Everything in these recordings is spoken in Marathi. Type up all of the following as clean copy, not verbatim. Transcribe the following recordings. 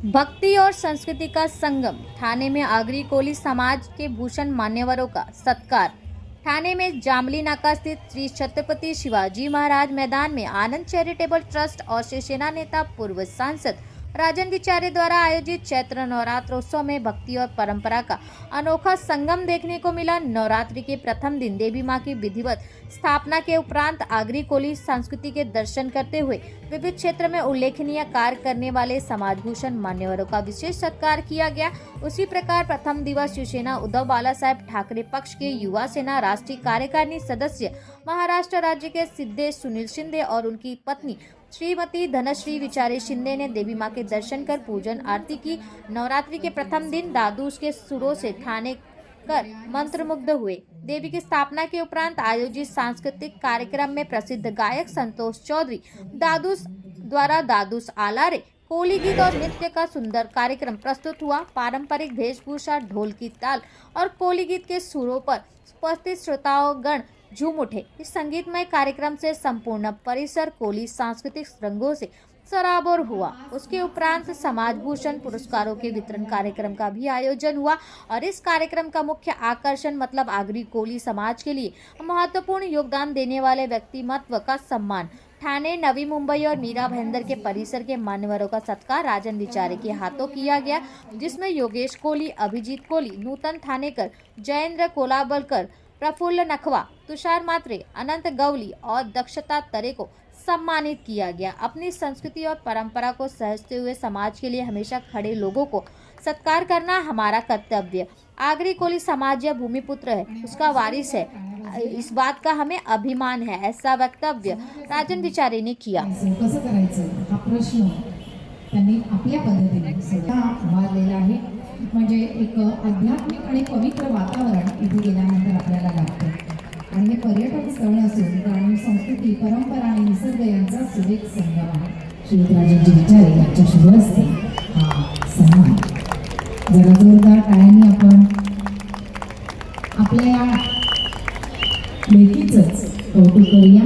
भक्ति और संस्कृति का संगम। ठाणे में आगरी कोली समाज के भूषण मान्यवरों का सत्कार। ठाणे में जामली नाका स्थित श्री छत्रपति शिवाजी महाराज मैदान में आनंद चैरिटेबल ट्रस्ट और शिवसेना नेता पूर्व सांसद राजन विचारे द्वारा आयोजित चैत्र नवरात्रोत्सव में भक्ति और परंपरा का अनोखा संगम देखने को मिला। नवरात्रि के प्रथम दिन देवी मां की विधिवत स्थापना के उपरांत आगरी कोली संस्कृति के दर्शन करते हुए विविध क्षेत्र में उल्लेखनीय कार्य करने वाले समाजभूषण मान्यवरों का विशेष सत्कार किया गया। उसी प्रकार प्रथम दिवस शिवसेना उद्धव बाला साहेब ठाकरे पक्ष के युवा सेना राष्ट्रीय कार्यकारिणी सदस्य महाराष्ट्र राज्य के सिद्धेश सुनील शिंदे और उनकी पत्नी श्रीमती धनश्री विचारे शिंदे ने देवी मां के दर्शन कर पूजन आरती की। नवरात्रि के प्रथम दिन दादूस के सुरों से ठाणे कर मंत्रमुग्ध हुए। देवी की स्थापना के उपरांत आयोजित सांस्कृतिक कार्यक्रम में प्रसिद्ध गायक संतोष चौधरी दादूस द्वारा दादूस आलारे कोली गीत और नृत्य का सुंदर कार्यक्रम प्रस्तुत हुआ। पारंपरिक वेशभूषा, ढोल की ताल और कोली गीत के सुरों पर उपस्थित श्रोतागण झूम उठे। इस संगीतमय कार्यक्रम से संपूर्ण परिसर कोली सांस्कृतिक रंगों से सराबोर हुआ। उसके उपरांत समाजभूषण पुरस्कारों के वितरण कार्यक्रम का भी आयोजन हुआ और इस कार्यक्रम का मुख्य आकर्षण मतलब आगरी कोली समाज के लिए महत्वपूर्ण योगदान देने वाले व्यक्तिमत्व का सम्मान। ठाणे, नवी मुंबई और मीरा भाईंदर के परिसर के मान्यवरों का सत्कार राजन विचारे के हाथों किया गया, जिसमें योगेश कोली, अभिजीत कोली, नूतन थानेकर, जयेंद्र कोलाबलकर, प्रफुल्ल नखवा, तुषार मात्रे, अनंत गवली और दक्षता तरे को सम्मानित किया गया। अपनी संस्कृति और परंपरा को सहजते हुए समाज के लिए हमेशा खड़े लोगों को सत्कार करना हमारा कर्तव्य। आगरी कोली समाज यह भूमिपुत्र है, उसका वारिस है, इस बात का हमें अभिमान है, ऐसा वक्तव्य राजन विचारे ने किया। कसं करायचं हा प्रश्न त्यांनी आपल्या पद्धतीने स्वतः मांडलेला आहे। म्हणजे एक आध्यात्मिक आणि पवित्र वातावरण इथे गेल्यानंतर आपल्याला लागतं आणि हे पर्यटन स्थळ असून ग्रामीण संस्कृती, परंपरा आणि निसर्ग यांचा सुरेख संगम आहे। श्री राजनजी विचारे यांच्या शुभ हस्ते हा सन्मान जरा जोरदार टाळ्यांनी आपण आपल्या या लेखीचंच कौतुक करूया।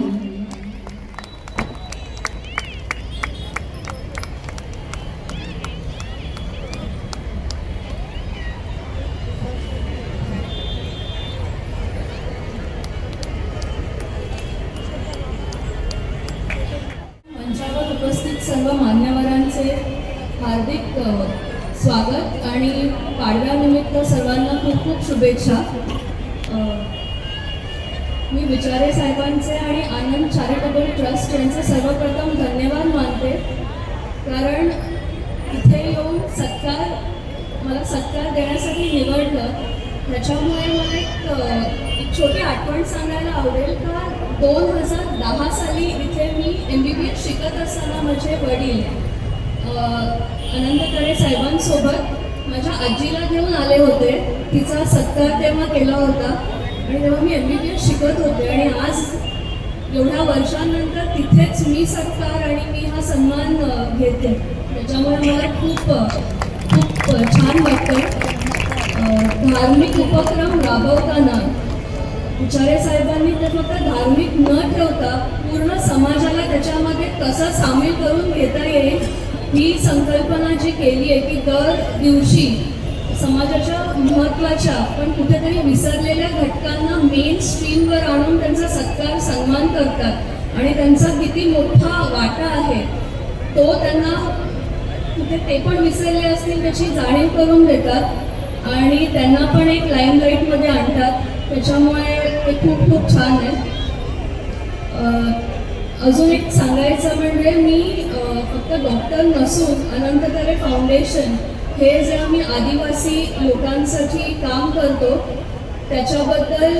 मंचावर उपस्थित सर्व मान्यवरांचे हार्दिक स्वागत आणि पाडव्यानिमित्त सर्वांना खूप खूप शुभेच्छा। मी विचारे साहेबांचे आणि आनंद चॅरिटेबल ट्रस्ट यांचे सर्वप्रथम धन्यवाद मानते, कारण इथे येऊन मला सत्कार देण्यासाठी निवडलं। त्याच्यामुळे मला एक छोटी आठवण सांगायला आवडेल का 2010 साली इथे मी MBBS शिकत असताना माझे वडील अनंत तरे साहेबांसोबत माझ्या आजीला घेऊन आले होते। तिचा सत्कार तेव्हा केला होता आणि तेव्हा मी MBBS शिकत होते आणि आज एवढ्या वर्षांनंतर तिथेच मी सत्कार आणि मी हा सन्मान घेते। त्याच्यामुळे मला खूप खूप छान वाटतं। धार्मिक उपक्रम राबवताना विचारे साहेबांनी ते फक्त धार्मिक न ठेवता पूर्ण समाजाला त्याच्यामध्ये कसं सामील करून घेता येईल ही संकल्पना जी केली आहे की दर दिवशी समाजाच्या महत्त्वाच्या पण कुठेतरी विसरलेल्या घटकांना मेन स्ट्रीमवर आणून त्यांचा सत्कार सन्मान करतात आणि त्यांचा किती मोठा वाटा आहे तो त्यांना कुठे ते पण विसरले असतील त्याची जाणीव करून देतात आणि त्यांना पण एक लाईमलाईटमध्ये आणतात। त्याच्यामुळे ते खूप खूप छान आहे। अजून एक सांगायचं म्हणजे मी फक्त डॉक्टर नसून अनंत तरे फाउंडेशन हे जे आम्ही आदिवासी लोकांसाठी काम करतो त्याच्याबद्दल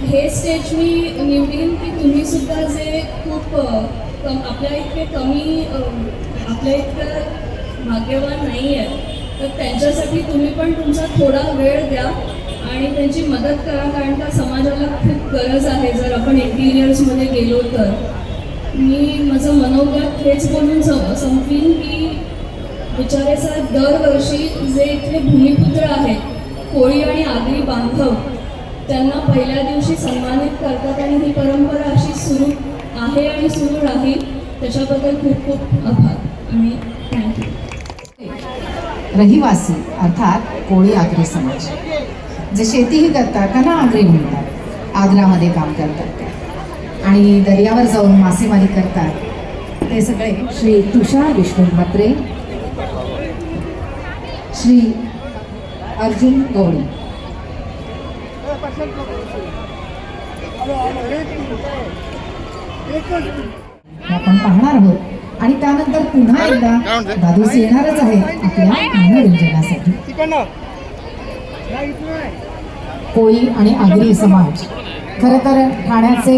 हे स्टेज मी निवडीन की तुम्ही सुद्धा जे खूप आपल्या इतकं भाग्यवान नाही आहे तर त्यांच्यासाठी तुम्ही पण तुमचा थोडा वेळ द्या आणि त्यांची मदत करा, कारण का समाजाला खूप गरज आहे। जर आपण इंटिरियर्समध्ये गेलो तर मी माझं मनोगत हेच बोलून संपवीन की विचारे साहेब दरवर्षी जे इथले भूमिपुत्र आहेत कोळी आणि आगरी बांधव त्यांना पहिल्या दिवशी सन्मानित करतात आणि ही परंपरा अशी सुरू आहे आणि सुरू राहील। त्याच्याबद्दल खूप खूप आभार आणि थँक्यू। रहिवासी अर्थात कोळी आगरी समाज, जे शेतीही करतात त्यांना आगरी म्हणतात, आग्रामध्ये काम करतात ते, आणि दर्यावर जाऊन मासेमारी करतात ते सगळे श्री तुषार विष्णू म्हात्रे, श्री अर्जुन गवळी. हे आपण पाहणार आहोत आणि त्यानंतर पुन्हा एकदा दादूस येणारच आहेत आपल्या मनोरंजनासाठी. कोळी आणि आगरी समाज खरं तर ठाण्याचे